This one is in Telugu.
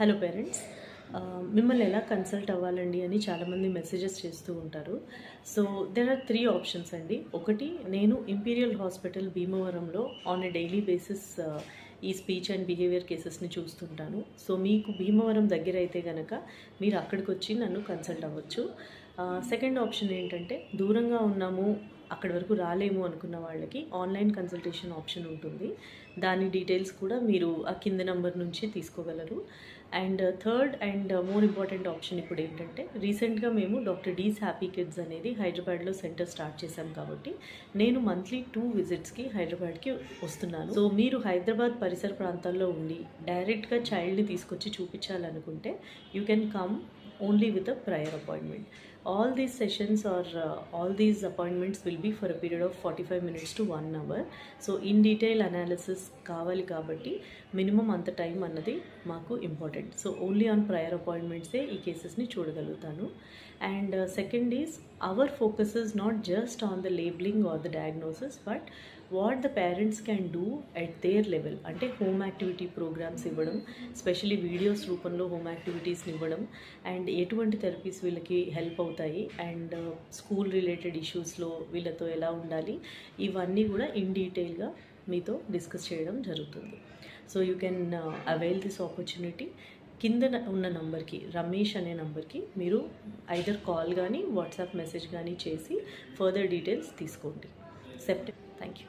హలో పేరెంట్స్, మిమ్మల్ని ఎలా కన్సల్ట్ అవ్వాలండి అని చాలామంది మెసేజెస్ చేస్తూ ఉంటారు. సో దెర్ ఆర్ 3 ఆప్షన్స్ అండి. ఒకటి, నేను ఇంపీరియల్ హాస్పిటల్ భీమవరంలో ఆన్ ఎ డైలీ బేసిస్ ఈ స్పీచ్ అండ్ బిహేవియర్ కేసెస్ని చూస్తుంటాను. సో మీకు భీమవరం దగ్గర అయితే కనుక మీరు అక్కడికి వచ్చి నన్ను కన్సల్ట్ అవ్వచ్చు. సెకండ్ ఆప్షన్ ఏంటంటే, దూరంగా ఉన్నాము, అక్కడి వరకు రాలేము అనుకున్న వాళ్ళకి ఆన్లైన్ కన్సల్టేషన్ ఆప్షన్ ఉంటుంది. దాని డీటెయిల్స్ కూడా మీరు ఆ కింద నెంబర్ నుంచి తీసుకోగలరు. And third and more important option ఇప్పుడు ఏంటంటే, రీసెంట్గా మేము డాక్టర్ డీస్ హ్యాపీ కిడ్స్ అనేది హైదరాబాద్లో సెంటర్ స్టార్ట్ చేశాం కాబట్టి నేను మంత్లీ 2 విజిట్స్కి హైదరాబాద్కి వస్తున్నాను. సో మీరు హైదరాబాద్ పరిసర ప్రాంతాల్లో ఉండి డైరెక్ట్గా చైల్డ్ని తీసుకొచ్చి చూపించాలనుకుంటే you can come only with a prior appointment. All these sessions or all these appointments will be for a period of 45 minutes to 1 hour. So in detail analysis కావాలి కాబట్టి మినిమం అంత టైం అన్నది మాకు important. So only on prior అపాయింట్మెంట్సే ఈ కేసెస్ని చూడగలుగుతాను. And second is, our focus is not just on the labelling or the diagnosis, but what the parents can do at their level. అంటే హోమ్ యాక్టివిటీ ప్రోగ్రామ్స్ ఇవ్వడం, స్పెషలీ వీడియోస్ రూపంలో హోమ్ యాక్టివిటీస్ని ఇవ్వడం, అండ్ ఎటువంటి థెరపీస్ వీళ్ళకి హెల్ప్ అవుతాయి, అండ్ స్కూల్ రిలేటెడ్ ఇష్యూస్లో వీళ్ళతో ఎలా ఉండాలి, ఇవన్నీ కూడా ఇన్ డీటెయిల్గా మీతో డిస్కస్ చేయడం జరుగుతుంది. So you can avail this opportunity. కింద ఉన్న నంబర్కి, రమేష్ అనే నంబర్కి మీరు ఐదర్ కాల్ కానీ వాట్సాప్ మెసేజ్ కానీ చేసి ఫర్దర్ డీటెయిల్స్ తీసుకోండి. Thank you.